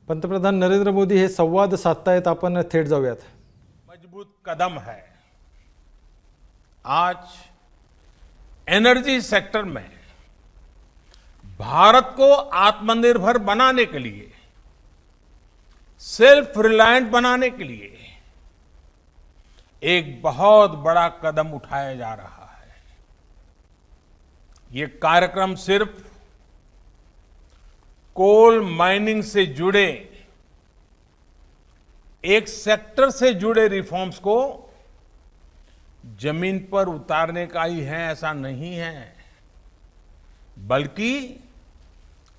पंतप्रधान नरेंद्र मोदी हे संवाद साधतायत. आपण थेट जाऊयात. मजबूत कदम है. आज एनर्जी सेक्टर में भारत को आत्मनिर्भर बनाने के लिए, सेल्फ रिलायंट बनाने के लिए एक बहुत बड़ा कदम उठाया जा रहा है. ये कार्यक्रम सिर्फ कोल माइनिंग से जुड़े एक सेक्टर से जुड़े रिफॉर्म्स को जमीन पर उतारने का ही है ऐसा नहीं है, बल्कि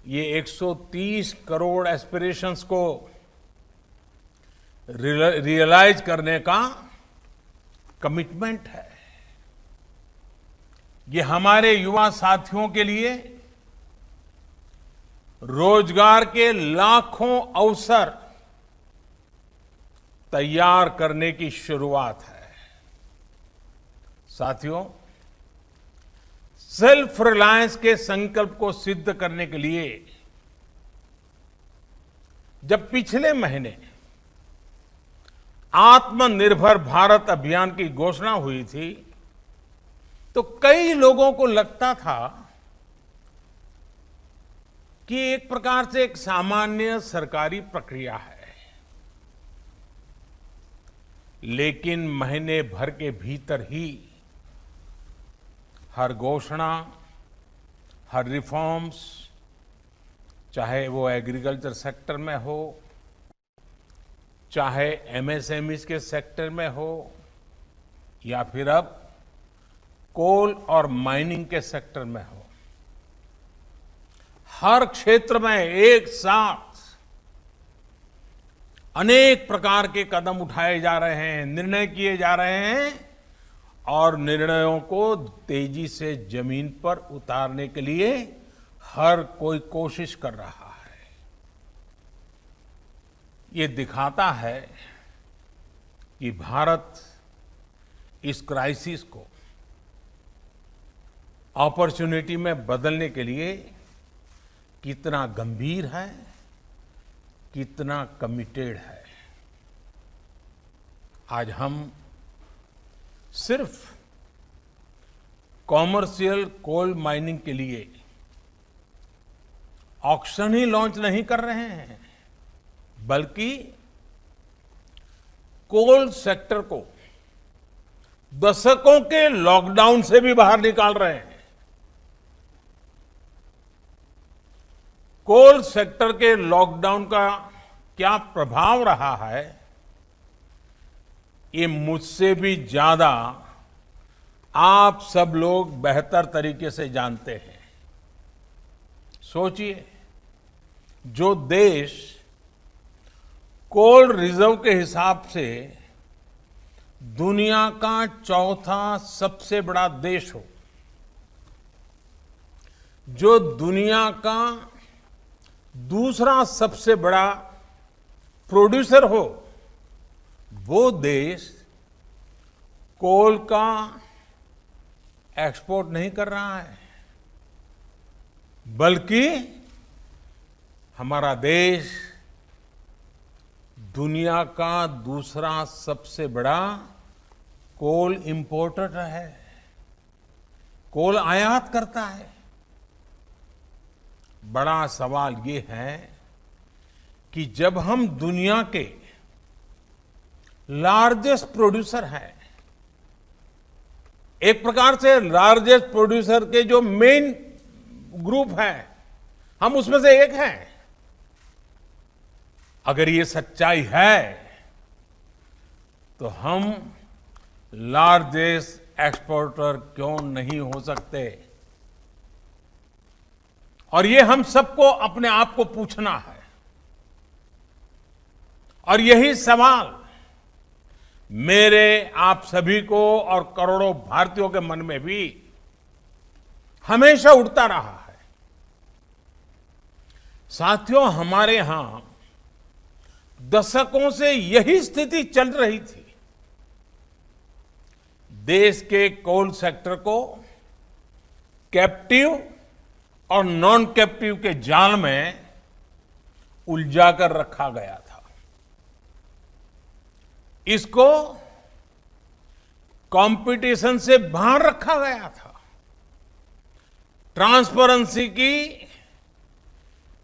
ये 130 करोड़ एस्पिरेशंस को रियलाइज करने का कमिटमेंट है. ये हमारे युवा साथियों के लिए रोजगार के लाखों अवसर तैयार करने की शुरुआत है. साथियों, सेल्फ रिलायंस के संकल्प को सिद्ध करने के लिए जब पिछले महीने आत्मनिर्भर भारत अभियान की घोषणा हुई थी, तो कई लोगों को लगता था कि एक प्रकार से एक सामान्य सरकारी प्रक्रिया है. लेकिन महीने भर के भीतर ही हर घोषणा, हर रिफॉर्म्स, चाहे वो एग्रीकल्चर सेक्टर में हो, चाहे एमएसएमईज के सेक्टर में हो, या फिर अब कोल और माइनिंग के सेक्टर में हो, हर क्षेत्र में एक साथ अनेक प्रकार के कदम उठाए जा रहे हैं, निर्णय किए जा रहे हैं और निर्णयों को तेजी से जमीन पर उतारने के लिए हर कोई कोशिश कर रहा है. ये दिखाता है कि भारत इस क्राइसिस को अपॉर्चुनिटी में बदलने के लिए कितना गंभीर है, कितना कमिटेड है. आज हम सिर्फ कॉमर्शियल कोल माइनिंग के लिए ऑक्शन ही लॉन्च नहीं कर रहे हैं, बल्कि कोल सेक्टर को दशकों के लॉकडाउन से भी बाहर निकाल रहे हैं. कोल सेक्टर के लॉकडाउन का क्या प्रभाव रहा है, ये मुझसे भी ज्यादा आप सब लोग बेहतर तरीके से जानते हैं. सोचिए, जो देश कोल रिजर्व के हिसाब से दुनिया का चौथा सबसे बड़ा देश हो, जो दुनिया का दूसरा सबसे बड़ा प्रोड्यूसर हो, वो देश कोल का एक्सपोर्ट नहीं कर रहा है, बल्कि हमारा देश दुनिया का दूसरा सबसे बड़ा कोल इंपोर्टर है, कोल आयात करता है. बड़ा सवाल ये है कि जब हम दुनिया के लार्जेस्ट प्रोड्यूसर हैं, एक प्रकार से लार्जेस्ट प्रोड्यूसर के जो मेन ग्रुप हैं, हम उसमें से एक हैं. अगर ये सच्चाई है तो हम लार्जेस्ट एक्सपोर्टर क्यों नहीं हो सकते? और ये हम सबको अपने आप को पूछना है. और यही सवाल मेरे आप सभी को और करोड़ों भारतीयों के मन में भी हमेशा उठता रहा है. साथियों, हमारे यहां दशकों से यही स्थिति चल रही थी. देश के कोल सेक्टर को कैप्टिव और नॉन कैप्टिव के जाल में उलझा कर रखा गया था। इसको कंपटीशन से बाहर रखा गया था। ट्रांसपेरेंसी की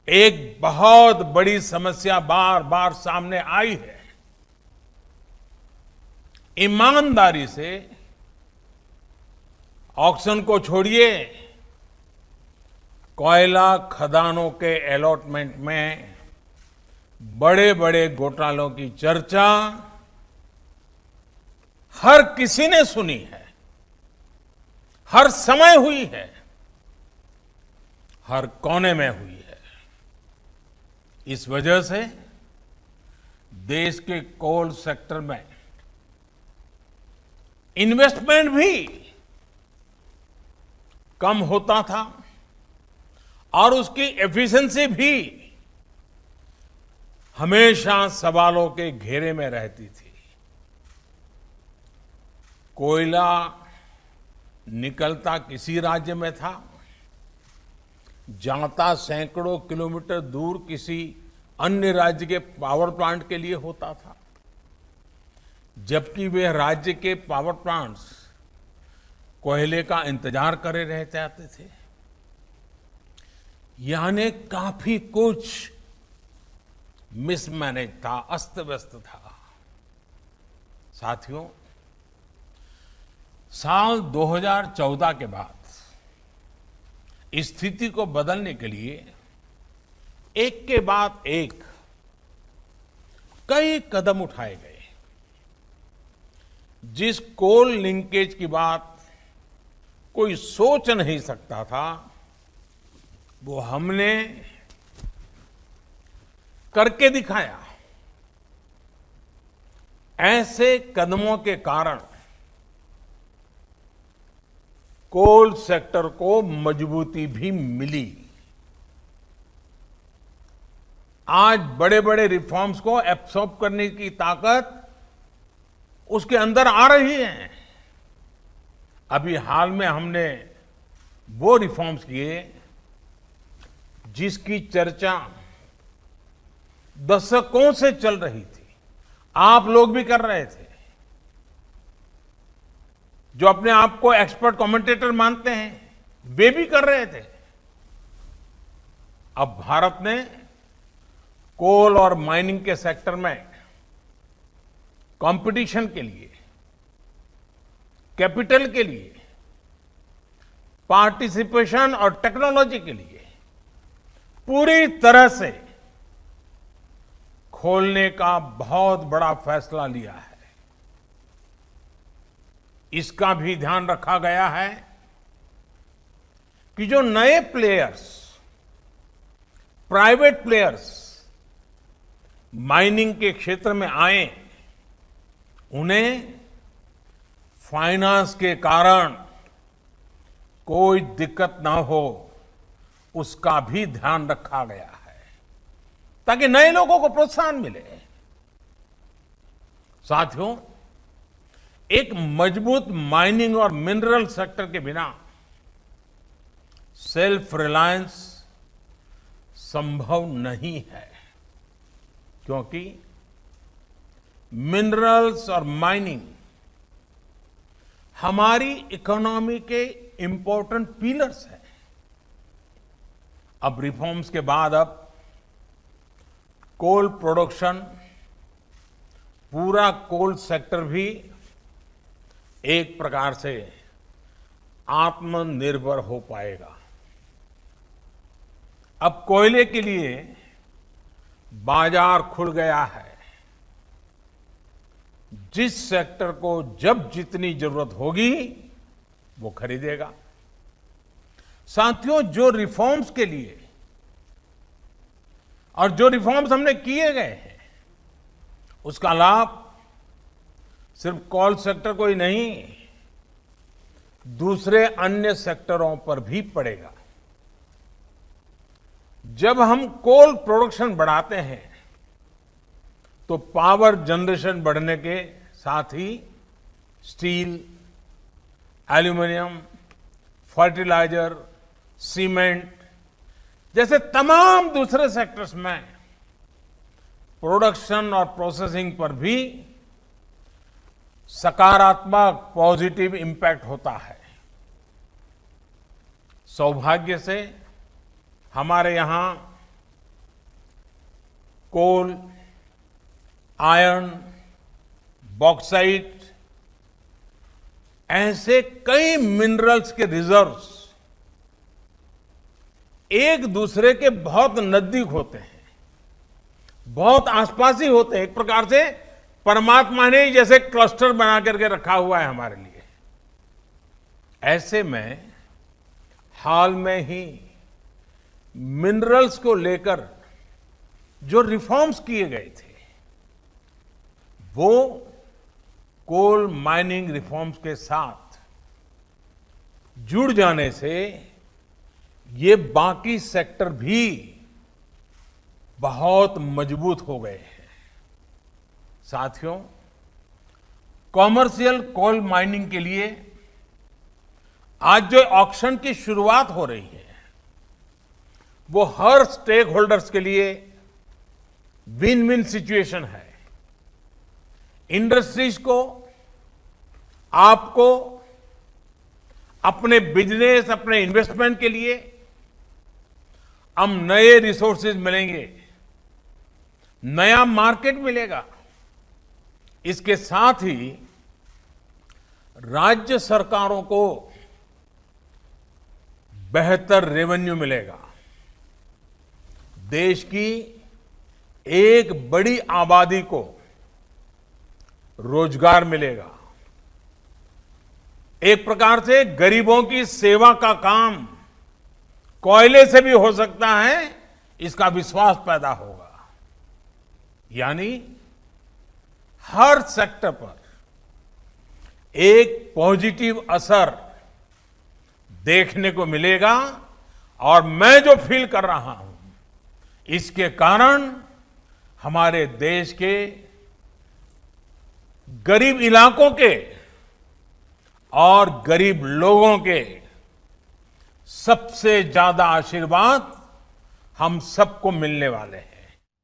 एक बहुत बड़ी समस्या बार बार सामने आई है। ईमानदारी से ऑक्शन को छोड़िए, कोयला खदानों के अलॉटमेंट में बड़े बड़े घोटालों की चर्चा हर किसी ने सुनी है, हर समय हुई है, हर कोने में हुई है। इस वजह से देश के कोल सेक्टर में इन्वेस्टमेंट भी कम होता था और उसकी एफिशिएंसी भी हमेशा सवालों के घेरे में रहती थी। कोयला निकलता किसी राज्य में था, जाता सैकड़ों किलोमीटर दूर किसी अन्य राज्य के पावर प्लांट के लिए होता था, जबकि वे राज्य के पावर प्लांट्स कोयले का इंतजार करे रह जाते थे। यानी काफी कुछ मिसमैनेज था, अस्त व्यस्त था। साथियों, साल 2014 के बाद इस स्थिति को बदलने के लिए एक के बाद एक कई कदम उठाए गए। जिस कोल लिंकेज की बात कोई सोच नहीं सकता था, वो हमने करके दिखाया। ऐसे कदमों के कारण कोल सेक्टर को मजबूती भी मिली। आज बड़े बड़े रिफॉर्म्स को एब्सॉर्ब करने की ताकत उसके अंदर आ रही है। अभी हाल में हमने वो रिफॉर्म्स किए जिसकी चर्चा दशकों से चल रही थी, आप लोग भी कर रहे थे, जो अपने आप को एक्सपर्ट कमेंटेटर मानते हैं, वे भी कर रहे थे। अब भारत ने कोल और माइनिंग के सेक्टर में कंपटीशन के लिए, कैपिटल के लिए, पार्टिसिपेशन और टेक्नोलॉजी के लिए पूरी तरह से खोलने का बहुत बड़ा फैसला लिया है। इसका भी ध्यान रखा गया है कि जो नए प्लेयर्स, प्राइवेट प्लेयर्स माइनिंग के क्षेत्र में आए, उन्हें फाइनेंस के कारण कोई दिक्कत ना हो, उसका भी ध्यान रखा गया है ताकि नए लोगों को प्रोत्साहन मिले। साथियों, एक मजबूत माइनिंग और मिनरल सेक्टर के बिना सेल्फ रिलायंस संभव नहीं है, क्योंकि मिनरल्स और माइनिंग हमारी इकोनॉमी के इंपॉर्टेंट पिलर्स हैं। अब रिफॉर्म्स के बाद अब कोल प्रोडक्शन, पूरा कोल सेक्टर भी एक प्रकार से आत्मनिर्भर हो पाएगा। अब कोयले के लिए बाजार खुल गया है। जिस सेक्टर को जब जितनी जरूरत होगी वो खरीदेगा। साथियों, जो रिफॉर्म्स के लिए और जो रिफॉर्म्स हमने किए गए हैं, उसका लाभ सिर्फ कोल सेक्टर को ही नहीं, दूसरे अन्य सेक्टरों पर भी पड़ेगा। जब हम कोल प्रोडक्शन बढ़ाते हैं तो पावर जनरेशन बढ़ने के साथ ही स्टील, एल्यूमिनियम, फर्टिलाइजर, सीमेंट जैसे तमाम दूसरे सेक्टर्स में प्रोडक्शन और प्रोसेसिंग पर भी सकारात्मक पॉजिटिव इम्पैक्ट होता है। सौभाग्य से हमारे यहां कोल, आयरन, बॉक्साइट ऐसे कई मिनरल्स के रिजर्व्स एक दूसरे के बहुत नजदीक होते हैं, बहुत आसपास ही होते हैं। एक प्रकार से परमात्मा ने ही जैसे क्लस्टर बना करके रखा हुआ है हमारे लिए। ऐसे में हाल में ही मिनरल्स को लेकर जो रिफॉर्म्स किए गए थे वो कोल माइनिंग रिफॉर्म्स के साथ जुड़ जाने से ये बाकी सेक्टर भी बहुत मजबूत हो गए हैं। साथियों, कॉमर्शियल कोल माइनिंग के लिए आज जो ऑक्शन की शुरुआत हो रही है वो हर स्टेक होल्डर्स के लिए विन विन सिचुएशन है। इंडस्ट्रीज को, आपको, अपने बिजनेस, अपने इन्वेस्टमेंट के लिए हम नए रिसोर्सेज मिलेंगे, नया मार्केट मिलेगा। इसके साथ ही राज्य सरकारों को बेहतर रेवेन्यू मिलेगा। देश की एक बड़ी आबादी को रोजगार मिलेगा। एक प्रकार से गरीबों की सेवा का काम कोयले से भी हो सकता है, इसका विश्वास पैदा होगा। यानी हर सेक्टर पर एक पॉजिटिव असर देखने को मिलेगा। और मैं जो फील कर रहा हूं, इसके कारण हमारे देश के गरीब इलाकों के और गरीब लोगों के सबसे ज्यादा आशीर्वाद हम सबको मिलने वाले हैं।